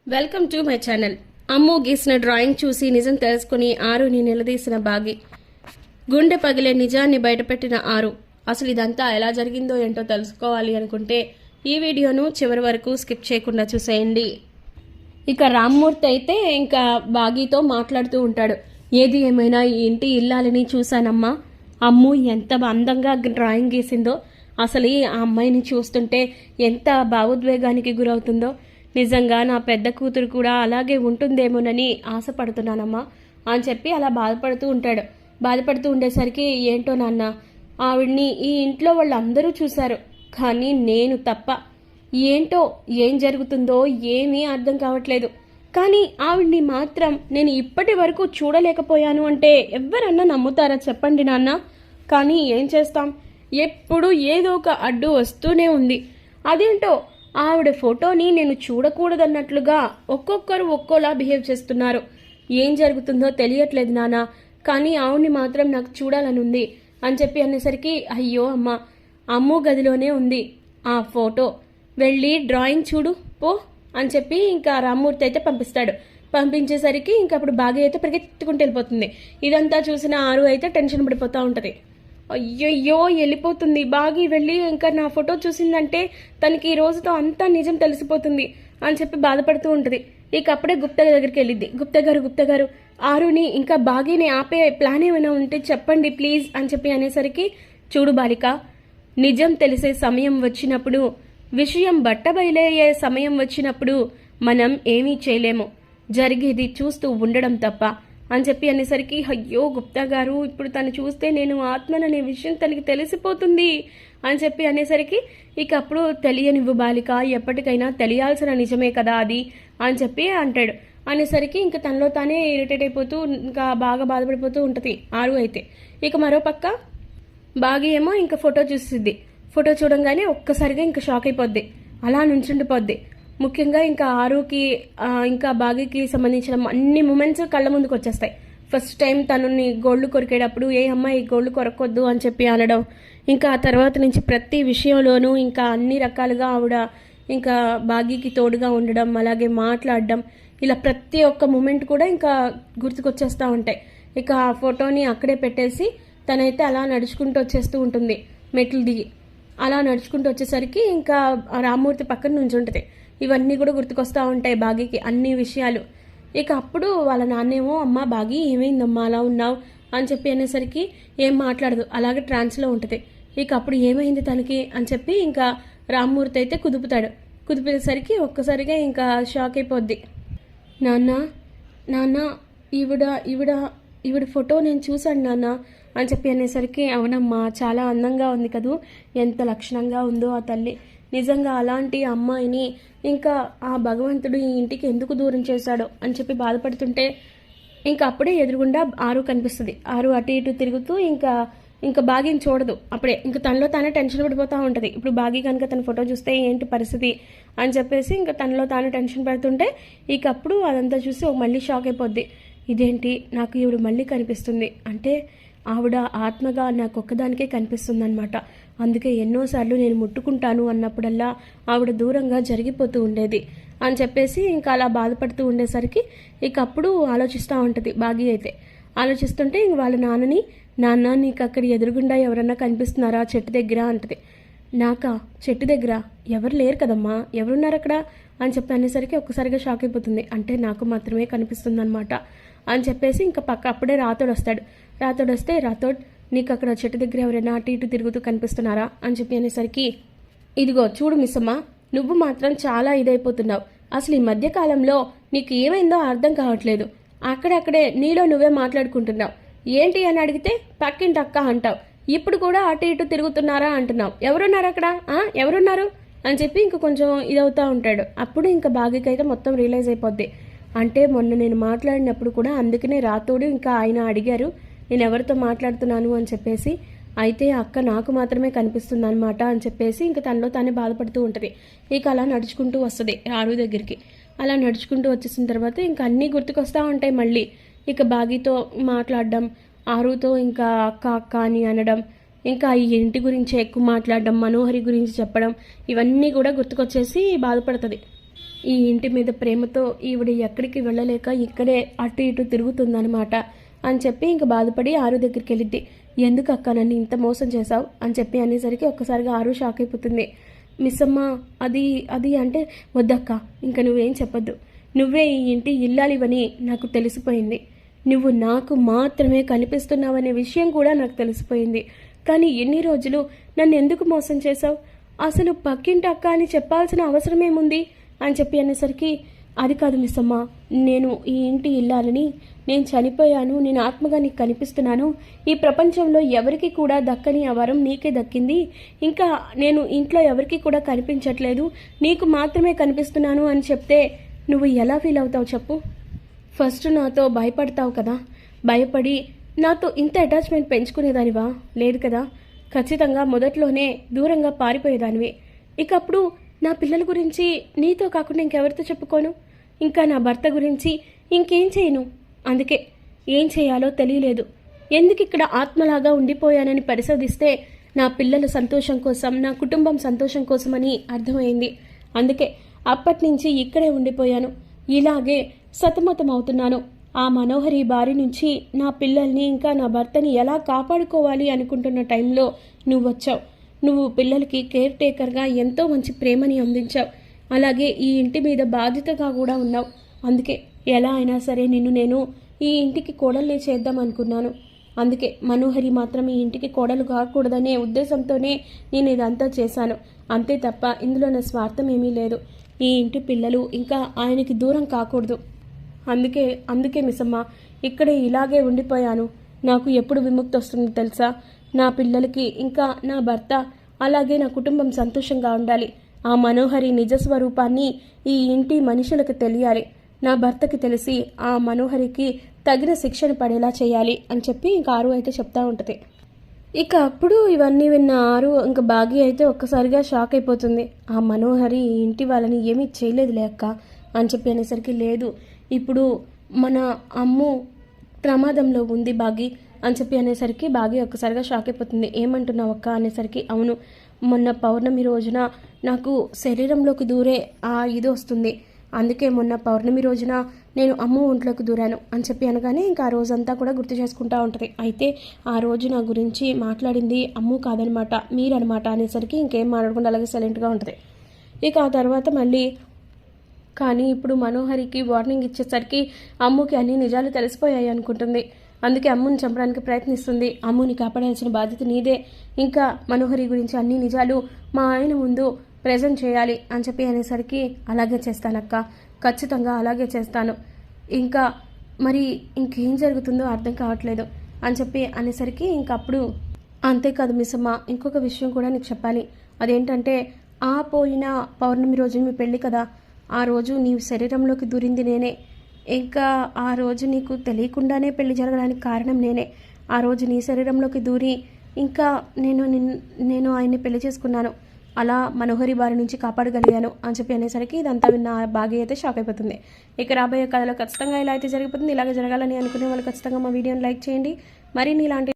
Welcome to my channel. Ammu గీసిన drawing చూసి నిజం తెలుసుకుని ఆరుని నిలదీసిన బాగి, గుండె పగిలే నిజాన్ని బయటపెట్టిన ఆరు. అసలు ఇదంతా ఎలా జరిగిందో ఏంటో తెలుసుకోవాలి అనుకుంటే ఈ వీడియోను చివరి వరకు స్కిప్ చేయకుండా చూసేయండి. ఇక రామ్మూర్తి అయితే ఇంకా బాగితో మాట్లాడుతూ ఉంటాడు. ఏది ఏమైనా ఈ ఇంటి ఇల్లాలని చూశానమ్మా. అమ్ము ఎంత అందంగా డ్రాయింగ్ గీసిందో, అసలు ఆ అమ్మాయిని చూస్తుంటే ఎంత భావోద్వేగానికి గురవుతుందో. నిజంగా నా పెద్ద కూతురు కూడా అలాగే ఉంటుందేమోనని ఆశపడుతున్నానమ్మా అని చెప్పి అలా బాధపడుతూ ఉంటాడు. బాధపడుతూ ఉండేసరికి, ఏంటో నాన్న, ఆవిడ్ని ఈ ఇంట్లో వాళ్ళందరూ చూశారు, కానీ నేను తప్ప. ఏంటో ఏం జరుగుతుందో ఏమీ అర్థం కావట్లేదు. కానీ ఆవిడ్ని మాత్రం నేను ఇప్పటి వరకు చూడలేకపోయాను అంటే ఎవరన్నా నమ్ముతారా చెప్పండి నాన్న. కానీ ఏం చేస్తాం, ఎప్పుడు ఏదో ఒక అడ్డు వస్తూనే ఉంది. అదేంటో ఆవిడ ఫోటోని నేను చూడకూడదన్నట్లుగా ఒక్కొక్కరు ఒక్కోలా బిహేవ్ చేస్తున్నారు. ఏం జరుగుతుందో తెలియట్లేదు నాన్న, కానీ ఆవిడ్ని మాత్రం నాకు చూడాలని ఉంది అని చెప్పి అనేసరికి, అయ్యో అమ్మ, అమ్ము గదిలోనే ఉంది ఆ ఫోటో, వెళ్ళి డ్రాయింగ్ చూడు పో అని చెప్పి ఇంకా రామ్మూర్తి అయితే పంపిస్తాడు. పంపించేసరికి ఇంకప్పుడు బాగా అయితే పరిగెత్తుకుంటూ వెళ్ళిపోతుంది. ఇదంతా చూసిన ఆరు అయితే టెన్షన్ పడిపోతూ ఉంటుంది. అయ్యయ్యో వెళ్ళిపోతుంది బాగి, వెళ్ళి ఇంకా నా ఫోటో చూసిందంటే తనకి ఈ రోజుతో అంతా నిజం తెలిసిపోతుంది అని చెప్పి బాధపడుతూ ఉంటుంది. ఇక అప్పుడే గుప్తా దగ్గరికి వెళ్ళిద్ది. గుప్తా గారు ఆరుని ఇంకా బాగిని ఆపే ప్లాన్ ఏమైనా ఉంటే చెప్పండి ప్లీజ్ అని చెప్పి అనేసరికి, చూడు బాలిక, నిజం తెలిసే సమయం వచ్చినప్పుడు, విషయం బట్టబయలయ్యే సమయం వచ్చినప్పుడు మనం ఏమీ చేయలేము, జరిగేది చూస్తూ ఉండడం తప్ప అని చెప్పి అనేసరికి, అయ్యో గుప్తా గారు, ఇప్పుడు తను చూస్తే నేను ఆత్మననే విషయం తనకి తెలిసిపోతుంది అని చెప్పి అనేసరికి, ఇక అప్పుడు తెలియనివ్వు బాలిక, ఎప్పటికైనా తెలియాల్సిన నిజమే కదా అది అని చెప్పి అంటాడు. అనేసరికి ఇంకా తనలో తానే ఇరిటేట్ అయిపోతూ ఇంకా బాగా బాధపడిపోతూ ఉంటుంది ఆరు అయితే. ఇక మరోపక్క బాగి ఏమో ఇంకా ఫోటో చూసిద్ది. ఫోటో చూడంగానే ఒక్కసారిగా ఇంకా షాక్ అయిపోద్ది, అలా నుంచుండిపోద్ది. ముఖ్యంగా ఇంకా ఆరుకి ఇంకా బాగికి సంబంధించిన అన్ని మూమెంట్స్ కళ్ళ ముందుకు వచ్చేస్తాయి. ఫస్ట్ టైం తనని గోల్డ్ కొరికేటప్పుడు, ఏ అమ్మాయి గోల్డ్ కొరకొద్దు అని చెప్పి అనడం, ఇంకా ఆ తర్వాత నుంచి ప్రతి విషయంలోనూ ఇంకా అన్ని రకాలుగా ఆవిడ ఇంకా బాగికి తోడుగా ఉండడం, అలాగే మాట్లాడడం, ఇలా ప్రతి ఒక్క మూమెంట్ కూడా ఇంకా గుర్తుకొచ్చేస్తూ ఉంటాయి. ఇక ఆ ఫోటోని అక్కడే పెట్టేసి తనైతే అలా నడుచుకుంటూ వచ్చేస్తూ ఉంటుంది మెట్లు దిగి. అలా నడుచుకుంటూ వచ్చేసరికి ఇంకా రామ్మూర్తి పక్కన నుంచి ఉంటుంది. ఇవన్నీ కూడా గుర్తుకొస్తూ ఉంటాయి బాగికి అన్ని విషయాలు. ఇక అప్పుడు వాళ్ళ నాన్నేమో, అమ్మ బాగి ఏమైందమ్మా అలా ఉన్నావు అని చెప్పి అనేసరికి ఏం మాట్లాడదు, అలాగే ట్రాన్స్లో ఉంటుంది. ఇక అప్పుడు ఏమైంది తనకి అని చెప్పి ఇంకా రామ్మూర్తి అయితే కుదిపేసరికి ఒక్కసారిగా ఇంకా షాక్ అయిపోద్ది. నాన్న నాన్న ఈవిడ ఫోటో నేను చూశాను నాన్న అని చెప్పి అనేసరికి, అవునమ్మా, చాలా అందంగా ఉంది కదూ, ఎంత లక్షణంగా ఉందో ఆ తల్లి. నిజంగా అలాంటి అమ్మాయిని ఇంకా ఆ భగవంతుడు ఈ ఇంటికి ఎందుకు దూరం చేశాడో అని చెప్పి బాధపడుతుంటే, ఇంకా అప్పుడే ఎదురుగుండా ఆరు కనిపిస్తుంది. ఆరు అటు ఇటు తిరుగుతూ ఇంకా బాగిని చూడదు. అప్పుడే ఇంకా తనలో తానే టెన్షన్ పడిపోతూ ఉంటుంది. ఇప్పుడు బాగి కనుక తన ఫోటో చూస్తే ఏంటి పరిస్థితి అని చెప్పేసి ఇంకా తనలో తానే టెన్షన్ పడుతుంటే, ఇక అప్పుడు అదంతా చూసి మళ్ళీ షాక్ అయిపోద్ది. ఇదేంటి, నాకు ఈవిడ మళ్ళీ కనిపిస్తుంది అంటే ఆవిడ ఆత్మగా నాకు ఒక్కదానికే కనిపిస్తుందన్నమాట. అందుకే ఎన్నోసార్లు నేను ముట్టుకుంటాను అన్నప్పుడల్లా ఆవిడ దూరంగా జరిగిపోతూ ఉండేది అని చెప్పేసి ఇంకా అలా బాధపడుతూ ఉండేసరికి ఇక అప్పుడు ఆలోచిస్తూ ఉంటుంది బాగి అయితే. ఆలోచిస్తుంటే ఇంక వాళ్ళ నాన్నని, నాన్న నీకు అక్కడ ఎదురుగుండా ఎవరన్నా కనిపిస్తున్నారా చెట్టు దగ్గర అంటది. నాకా చెట్టు దగ్గర ఎవరు లేరు కదమ్మా, ఎవరున్నారు అక్కడ అని చెప్పి అనేసరికి ఒక్కసారిగా షాక్ అయిపోతుంది. అంటే నాకు మాత్రమే కనిపిస్తుంది అనమాట అని చెప్పేసి ఇంకా అప్పుడే రాతోడు వస్తాడు. రాతోడు నీకు అక్కడ చెట్టు దగ్గర ఎవరైనా అటు ఇటు తిరుగుతూ కనిపిస్తున్నారా అని చెప్పి అనేసరికి, ఇదిగో చూడు మిస్సమ్మ, నువ్వు మాత్రం చాలా ఇదైపోతున్నావు. అసలు ఈ మధ్యకాలంలో నీకు ఏమైందో అర్థం కావట్లేదు. అక్కడక్కడే నీలో నువ్వే మాట్లాడుకుంటున్నావు. ఏంటి అని అడిగితే పక్కింటి అక్క అంటావు. ఇప్పుడు కూడా అటు ఇటు తిరుగుతున్నారా అంటున్నావు. ఎవరున్నారు అక్కడ, ఎవరున్నారు అని చెప్పి ఇంకా కొంచెం ఇదవుతూ ఉంటాడు. అప్పుడు ఇంకా బాగికైతే మొత్తం రియలైజ్ అయిపోద్ది. అంటే మొన్న నేను మాట్లాడినప్పుడు కూడా అందుకనే రాతోడు ఇంకా ఆయన అడిగారు నేను ఎవరితో మాట్లాడుతున్నాను అని చెప్పేసి. అయితే అక్క నాకు మాత్రమే కనిపిస్తుంది అనమాట అని చెప్పేసి ఇంకా తనలో తానే బాధపడుతూ ఉంటుంది. ఇక అలా నడుచుకుంటూ వస్తుంది ఆరు దగ్గరికి. అలా నడుచుకుంటూ వచ్చేసిన తర్వాత ఇంకా అన్నీ గుర్తుకొస్తూ ఉంటాయి మళ్ళీ. ఇక బాగితో మాట్లాడడం, ఆరుతో ఇంకా అక్క అని అనడం, ఇంకా ఈ ఇంటి గురించి ఎక్కువ మాట్లాడడం, మనోహరి గురించి చెప్పడం, ఇవన్నీ కూడా గుర్తుకొచ్చేసి బాధపడుతుంది. ఈ ఇంటి మీద ప్రేమతో ఈవిడ ఎక్కడికి వెళ్ళలేక ఇక్కడే అటు ఇటు తిరుగుతుందనమాట అని చెప్పి ఇంక బాధపడి ఆరు దగ్గరికి వెళ్ళిద్ది. ఎందుకు అక్క నన్ను ఇంత మోసం చేశావు అని చెప్పి అనేసరికి ఒక్కసారిగా ఆరు షాక్ అయిపోతుంది. మిస్ అమ్మ అది అది అంటే వద్దక్క, ఇంకా నువ్వేం చెప్పొద్దు. నువ్వే ఈ ఇంటి ఇల్లాలివని నాకు తెలిసిపోయింది. నువ్వు నాకు మాత్రమే కనిపిస్తున్నావనే విషయం కూడా నాకు తెలిసిపోయింది. కానీ ఎన్ని రోజులు నన్ను ఎందుకు మోసం చేశావు? అసలు పక్కింటి అక్క అని చెప్పాల్సిన అవసరం ఏముంది అని చెప్పి అనేసరికి అది కాదు మిస్ అమ్మ, నేను ఈ ఇంటి ఇల్లాలని, నేను చనిపోయాను, నేను ఆత్మగా నీకు కనిపిస్తున్నాను, ఈ ప్రపంచంలో ఎవరికి కూడా దక్కని ఆ వరం నీకే దక్కింది, ఇంకా నేను ఇంట్లో ఎవరికి కూడా కనిపించట్లేదు, నీకు మాత్రమే కనిపిస్తున్నాను అని చెప్తే నువ్వు ఎలా ఫీల్ అవుతావు చెప్పు? ఫస్ట్ నాతో భయపడతావు కదా, భయపడి నాతో ఇంత అటాచ్మెంట్ పెంచుకునేదానివా? లేదు కదా. ఖచ్చితంగా మొదట్లోనే దూరంగా పారిపోయేదానివి. ఇక అప్పుడు నా పిల్లల గురించి నీతో కాకుండా ఇంకెవరితో చెప్పుకోను? ఇంకా నా భర్త గురించి ఇంకేం చేయను? అందుకే ఏం చేయాలో తెలియలేదు. ఎందుకు ఇక్కడ ఆత్మలాగా ఉండిపోయానని పరిశోధిస్తే నా పిల్లల సంతోషం కోసం, నా కుటుంబం సంతోషం కోసమని అర్థమైంది. అందుకే అప్పటి నుంచి ఇక్కడే ఉండిపోయాను. ఇలాగే సతమతం అవుతున్నాను. ఆ మనోహరి బారి నుంచి నా పిల్లల్ని ఇంకా నా భర్తని ఎలా కాపాడుకోవాలి అనుకుంటున్న టైంలో నువ్వు వచ్చావు. నువ్వు పిల్లలకి కేర్ టేకర్గా ఎంతో మంచి ప్రేమని అందించావు. అలాగే ఈ ఇంటి మీద బాధ్యతగా కూడా ఉన్నావు. అందుకే ఎలా అయినా సరే నిన్ను నేను ఈ ఇంటికి కోడల్ని చేద్దాం అనుకున్నాను. అందుకే మనోహరి మాత్రం ఈ ఇంటికి కోడలు కాకూడదనే ఉద్దేశంతోనే నేను ఇదంతా చేశాను. అంతే తప్ప ఇందులో నా స్వార్థం ఏమీ లేదు. ఈ ఇంటి పిల్లలు ఇంకా ఆయనకి దూరం కాకూడదు. అందుకే మిస్ అమ్మ ఇక్కడే ఇలాగే ఉండిపోయాను. నాకు ఎప్పుడు విముక్తి వస్తుందో తెలుసా? నా పిల్లలకి ఇంకా నా భర్త అలాగే నా కుటుంబం సంతోషంగా ఉండాలి. ఆ మనోహరి నిజస్వరూపాన్ని ఈ ఇంటి మనుషులకు తెలియాలి. నా భర్తకి తెలిసి ఆ మనోహరికి తగిన శిక్షణ పడేలా చేయాలి అని చెప్పి ఇంకా ఆరు అయితే చెప్తా ఉంటుంది. ఇక అప్పుడు ఇవన్నీ విన్న ఆరు ఇంకా బాగి అయితే ఒక్కసారిగా షాక్ అయిపోతుంది. ఆ మనోహరి ఈ ఇంటి వాళ్ళని ఏమీ చేయలేదులే అక్క అని చెప్పి అనేసరికి లేదు, ఇప్పుడు మన అమ్ము ప్రమాదంలో ఉంది బాగి అని చెప్పి అనేసరికి బాగి ఒక్కసారిగా షాక్ అయిపోతుంది. ఏమంటున్నావు అక్క అనేసరికి అవును, మొన్న పౌర్ణమి రోజున నాకు శరీరంలోకి దూరే ఆ ఇది వస్తుంది. అందుకే మొన్న పౌర్ణమి రోజున నేను అమ్ము ఒంట్లోకి దూరాను అని చెప్పి అనగానే ఇంకా ఆ రోజంతా కూడా గుర్తు చేసుకుంటూ ఉంటుంది. అయితే ఆ రోజు నా గురించి మాట్లాడింది అమ్ము కాదనమాట, మీరనమాట అనేసరికి ఇంకేం మాట్లాడకుండా అలాగే సైలెంట్గా ఉంటుంది. ఇక ఆ తర్వాత మళ్ళీ కానీ ఇప్పుడు మనోహరికి వార్నింగ్ ఇచ్చేసరికి అమ్ముకి అన్ని నిజాలు తెలిసిపోయాయి అనుకుంటుంది. అందుకే అమ్ముని చంపడానికి ప్రయత్నిస్తుంది. అమ్ముని కాపాడాల్సిన బాధ్యత నీదే. ఇంకా మనోహరి గురించి అన్ని నిజాలు మా ఆయన ముందు ప్రజెంట్ చేయాలి అని చెప్పి అనేసరికి అలాగే చేస్తానక్క, ఖచ్చితంగా అలాగే చేస్తాను. ఇంకా మరి ఇంకేం జరుగుతుందో అర్థం కావట్లేదు అని చెప్పి అనేసరికి ఇంకప్పుడు అంతేకాదు మిస్ అమ్మ, ఇంకొక విషయం కూడా నీకు చెప్పాలి. అదేంటంటే ఆ పోయిన పౌర్ణమి రోజు మీ పెళ్ళి కదా, ఆ రోజు నీ శరీరంలోకి దూరింది నేనే. ఇంకా ఆ రోజు నీకు తెలియకుండానే పెళ్లి జరగడానికి కారణం నేనే. ఆ రోజు నీ శరీరంలోకి దూరి ఇంకా నేను ఆయన్ని పెళ్లి చేసుకున్నాను. అలా మనోహరి బారి నుంచి కాపాడగలిగాను అని చెప్పి అనేసరికి ఇదంతా విన్న బాగా అయితే షాక్ అయిపోతుంది. ఇక రాబోయే కథలో ఖచ్చితంగా ఇలా అయితే జరిగిపోతుంది. ఇలాగే జరగాలని అనుకునే వాళ్ళు ఖచ్చితంగా మా వీడియోని లైక్ చేయండి. మరిన్ని ఇలాంటి